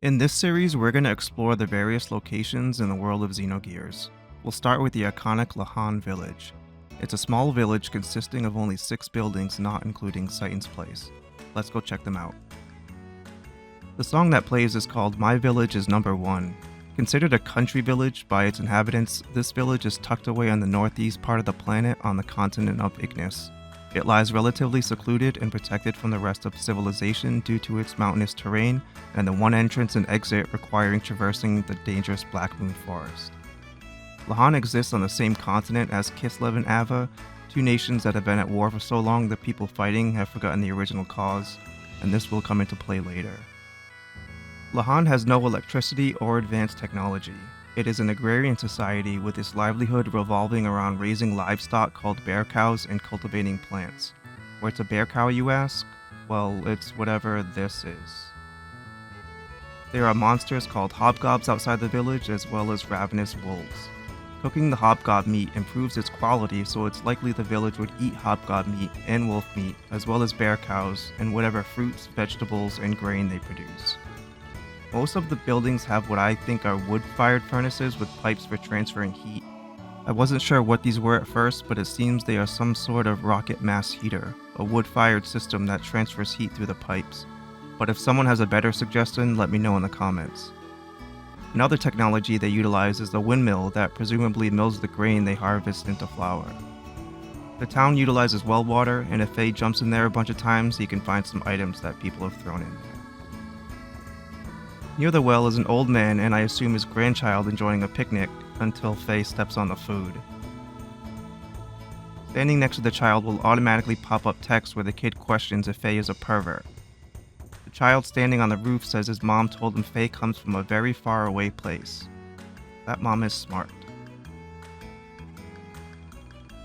In this series, we're going to explore the various locations in the world of Xenogears. We'll start with the iconic Lahan village. It's a small village consisting of only 6 buildings, not including Citan's place. Let's go check them out. The song that plays is called My Village is Number 1. Considered a country village by its inhabitants, this village is tucked away on the northeast part of the planet on the continent of Ignis. It lies relatively secluded and protected from the rest of civilization due to its mountainous terrain and the one entrance and exit requiring traversing the dangerous Black Moon Forest. Lahan exists on the same continent as Kislev and Ava, two nations that have been at war for so long the people fighting have forgotten the original cause, and this will come into play later. Lahan has no electricity or advanced technology. It is an agrarian society with its livelihood revolving around raising livestock called bear cows and cultivating plants. What's a bear cow, you ask? Well, it's whatever this is. There are monsters called hobgobs outside the village as well as ravenous wolves. Cooking the hobgob meat improves its quality, so it's likely the village would eat hobgob meat and wolf meat as well as bear cows and whatever fruits, vegetables, and grain they produce. Most of the buildings have what I think are wood-fired furnaces with pipes for transferring heat. I wasn't sure what these were at first, but it seems they are some sort of rocket mass heater, a wood-fired system that transfers heat through the pipes. But if someone has a better suggestion, let me know in the comments. Another technology they utilize is the windmill that presumably mills the grain they harvest into flour. The town utilizes well water, and if Faye jumps in there a bunch of times, he can find some items that people have thrown in there. Near the well is an old man and I assume his grandchild enjoying a picnic until Faye steps on the food. Standing next to the child will automatically pop up text where the kid questions if Faye is a pervert. The child standing on the roof says his mom told him Faye comes from a very far away place. That mom is smart.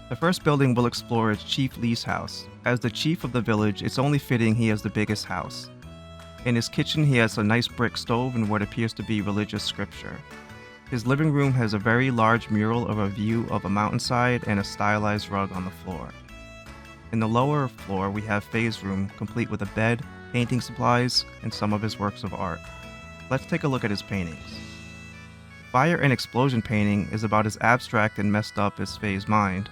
The first building we'll explore is Chief Lee's house. As the chief of the village, it's only fitting he has the biggest house. In his kitchen, he has a nice brick stove and what appears to be religious scripture. His living room has a very large mural of a view of a mountainside and a stylized rug on the floor. In the lower floor, we have Faye's room, complete with a bed, painting supplies, and some of his works of art. Let's take a look at his paintings. Fire and explosion painting is about as abstract and messed up as Faye's mind.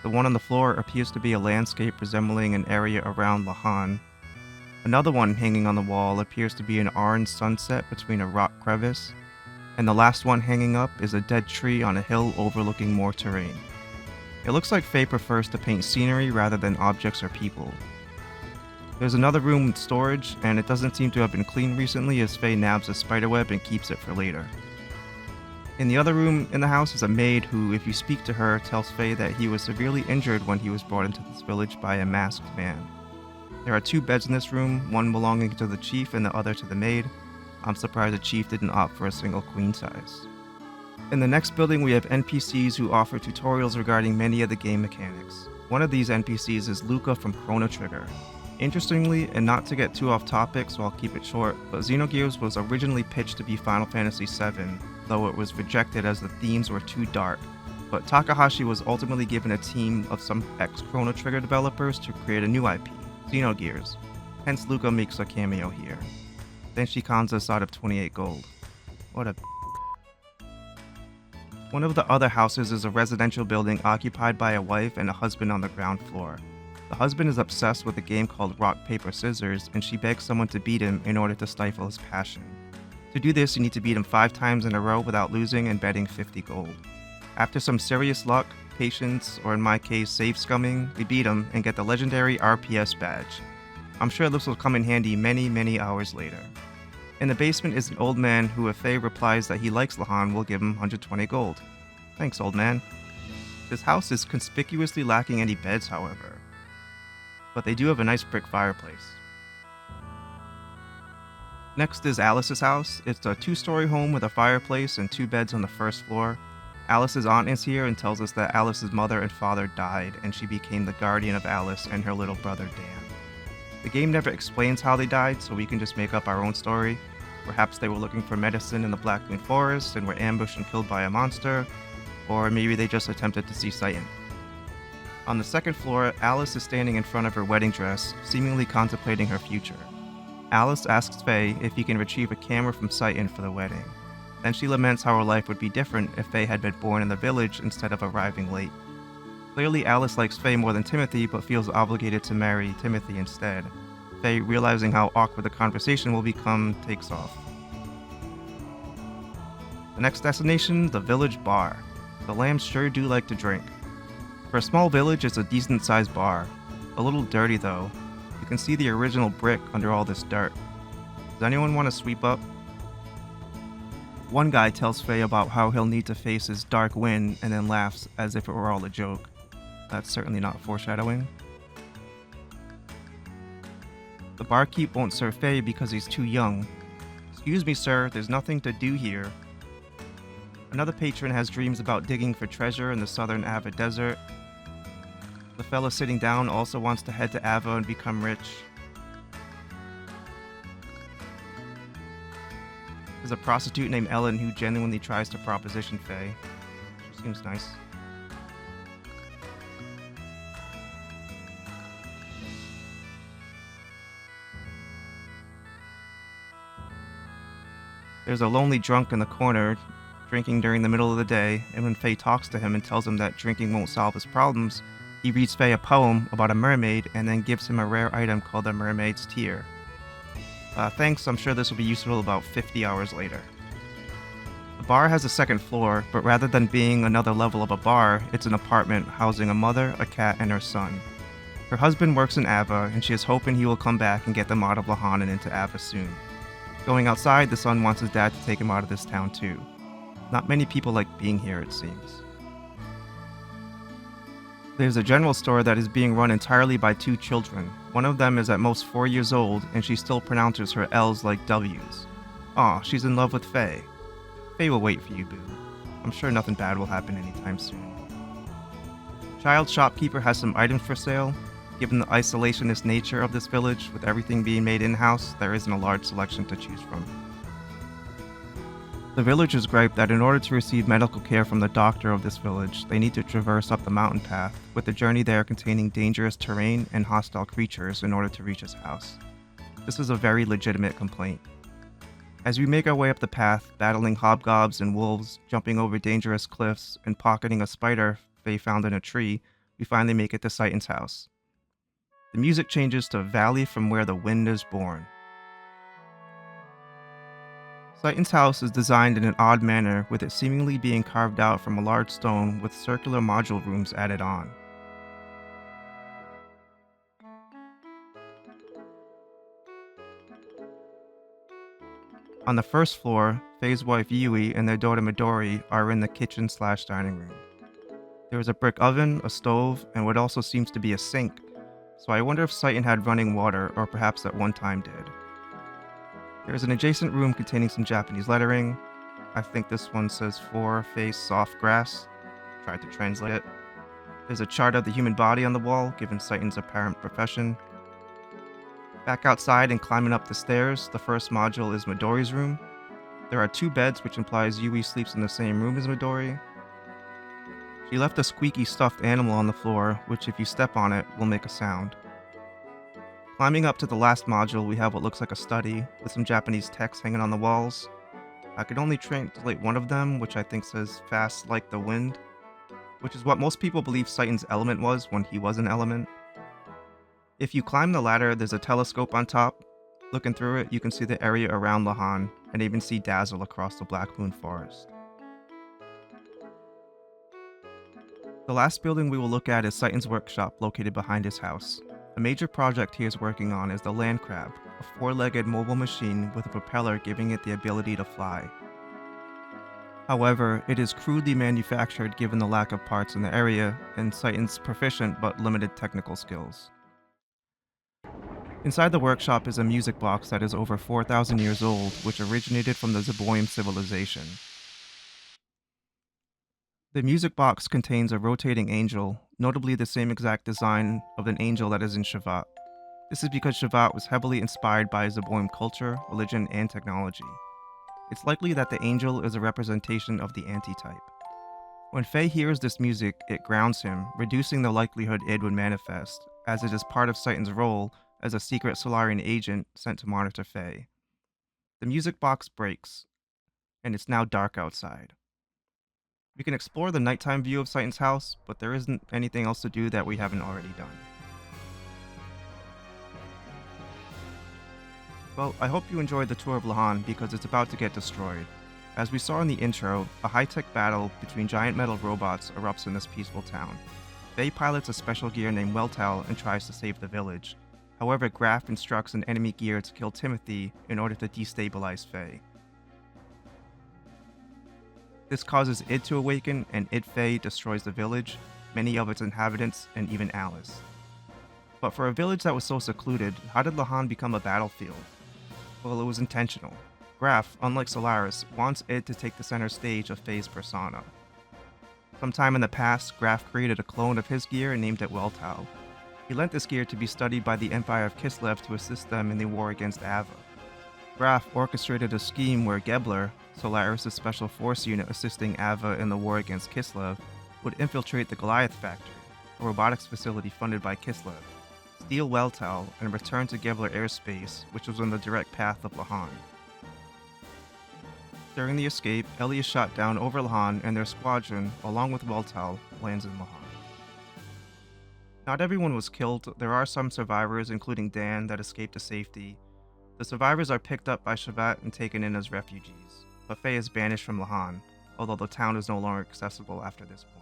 The one on the floor appears to be a landscape resembling an area around Lahan. Another one hanging on the wall appears to be an orange sunset between a rock crevice, and the last one hanging up is a dead tree on a hill overlooking more terrain. It looks like Faye prefers to paint scenery rather than objects or people. There's another room with storage, and it doesn't seem to have been cleaned recently as Faye nabs a spiderweb and keeps it for later. In the other room in the house is a maid who, if you speak to her, tells Faye that he was severely injured when he was brought into this village by a masked man. There are 2 beds in this room, one belonging to the chief and the other to the maid. I'm surprised the chief didn't opt for a single queen size. In the next building we have NPCs who offer tutorials regarding many of the game mechanics. One of these NPCs is Luca from Chrono Trigger. Interestingly, and not to get too off topic so I'll keep it short, but Xenogears was originally pitched to be Final Fantasy VII, though it was rejected as the themes were too dark. But Takahashi was ultimately given a team of some ex-Chrono Trigger developers to create a new IP. Xenogears. Hence Luca makes a cameo here. Then she cons us out of 28 gold. What a One of the other houses is a residential building occupied by a wife and a husband on the ground floor. The husband is obsessed with a game called Rock, Paper, Scissors, and she begs someone to beat him in order to stifle his passion. To do this, you need to beat him 5 times in a row without losing and betting 50 gold. After some serious luck, patience, or in my case, save scumming, we beat him and get the legendary RPS badge. I'm sure this will come in handy many hours later. In the basement is an old man who, if Faye replies that he likes Lahan, will give him 120 gold. Thanks, old man. This house is conspicuously lacking any beds, however. But they do have a nice brick fireplace. Next is Alice's house. It's a 2-story home with a fireplace and 2 beds on the first floor. Alice's aunt is here and tells us that Alice's mother and father died, and she became the guardian of Alice and her little brother Dan. The game never explains how they died, so we can just make up our own story. Perhaps they were looking for medicine in the Black Moon Forest and were ambushed and killed by a monster, or maybe they just attempted to see Citan. On the second floor, Alice is standing in front of her wedding dress, seemingly contemplating her future. Alice asks Faye if he can retrieve a camera from Citan for the wedding. Then she laments how her life would be different if Faye had been born in the village instead of arriving late. Clearly, Alice likes Faye more than Timothy, but feels obligated to marry Timothy instead. Faye, realizing how awkward the conversation will become, takes off. The next destination, the village bar. The lambs sure do like to drink. For a small village, it's a decent-sized bar. A little dirty, though. You can see the original brick under all this dirt. Does anyone want to sweep up? One guy tells Faye about how he'll need to face his dark wind and then laughs as if it were all a joke. That's certainly not foreshadowing. The barkeep won't serve Faye because he's too young. "Excuse me, sir, there's nothing to do here." Another patron has dreams about digging for treasure in the southern Ava desert. The fella sitting down also wants to head to Ava and become rich. There's a prostitute named Ellen who genuinely tries to proposition Faye. She seems nice. There's a lonely drunk in the corner, drinking during the middle of the day, and when Faye talks to him and tells him that drinking won't solve his problems, he reads Faye a poem about a mermaid and then gives him a rare item called the mermaid's tear. Thanks, I'm sure this will be useful about 50 hours later. The bar has a second floor, but rather than being another level of a bar, it's an apartment housing a mother, a cat, and her son. Her husband works in Ava, and she is hoping he will come back and get them out of Lahan and into Ava soon. Going outside, the son wants his dad to take him out of this town too. Not many people like being here, it seems. There's a general store that is being run entirely by two children. One of them is at most 4 years old, and she still pronounces her L's like W's. Aw, she's in love with Faye. Faye will wait for you, boo. I'm sure nothing bad will happen anytime soon. Child shopkeeper has some items for sale. Given the isolationist nature of this village, with everything being made in-house, there isn't a large selection to choose from. The villagers gripe that in order to receive medical care from the doctor of this village, they need to traverse up the mountain path, with the journey there containing dangerous terrain and hostile creatures in order to reach his house. This is a very legitimate complaint. As we make our way up the path, battling hobgobs and wolves, jumping over dangerous cliffs, and pocketing a spider Faye found in a tree, we finally make it to Citan's house. The music changes to Valley from Where the Wind is Born. Citan's house is designed in an odd manner, with it seemingly being carved out from a large stone with circular module rooms added on. On the first floor, Faye's wife Yui and their daughter Midori are in the kitchen/dining room. There is a brick oven, a stove, and what also seems to be a sink, so I wonder if Citan had running water, or perhaps at one time did. There is an adjacent room containing some Japanese lettering. I think this one says "For Face Soft Grass." Tried to translate it. There's a chart of the human body on the wall, given Citan's apparent profession. Back outside and climbing up the stairs, the first module is Midori's room. There are two beds, which implies Yui sleeps in the same room as Midori. She left a squeaky stuffed animal on the floor, which if you step on it, will make a sound. Climbing up to the last module, we have what looks like a study, with some Japanese text hanging on the walls. I could only translate one of them, which I think says "fast like the wind," which is what most people believe Citan's element was when he was an element. If you climb the ladder, there's a telescope on top. Looking through it, you can see the area around Lahan, and even see Dazzle across the Black Moon Forest. The last building we will look at is Citan's workshop, located behind his house. A major project he is working on is the Land Crab, a four-legged mobile machine with a propeller giving it the ability to fly. However, it is crudely manufactured given the lack of parts in the area, and Citan's proficient but limited technical skills. Inside the workshop is a music box that is over 4,000 years old, which originated from the Zeboim civilization. The music box contains a rotating angel, notably the same exact design of an angel that is in Shavat. This is because Shavat was heavily inspired by Zeboim culture, religion, and technology. It's likely that the angel is a representation of the antitype. When Faye hears this music, it grounds him, reducing the likelihood Id would manifest, as it is part of Citan's role as a secret Solarian agent sent to monitor Faye. The music box breaks, and it's now dark outside. We can explore the nighttime view of Citan's house, but there isn't anything else to do that we haven't already done. Well, I hope you enjoyed the tour of Lahan because it's about to get destroyed. As we saw in the intro, a high-tech battle between giant metal robots erupts in this peaceful town. Faye pilots a special gear named Weltal and tries to save the village. However, Graf instructs an enemy gear to kill Timothy in order to destabilize Faye. This causes Id to awaken, and Id Faye destroys the village, many of its inhabitants, and even Alice. But for a village that was so secluded, how did Lahan become a battlefield? Well, it was intentional. Graf, unlike Solaris, wants Id to take the center stage of Faye's persona. Sometime in the past, Graf created a clone of his gear and named it Weltal. He lent this gear to be studied by the Empire of Kislev to assist them in the war against Ava. Graf orchestrated a scheme where Gebler, Solaris' special force unit assisting Ava in the war against Kislev, would infiltrate the Goliath factory, a robotics facility funded by Kislev, steal Weltal, and return to Gebler airspace, which was on the direct path of Lahan. During the escape, Ellie is shot down over Lahan, and their squadron, along with Weltal, lands in Lahan. Not everyone was killed. There are some survivors, including Dan, that escaped to safety. The survivors are picked up by Shavat and taken in as refugees, but Faye is banished from Lahan, although the town is no longer accessible after this point.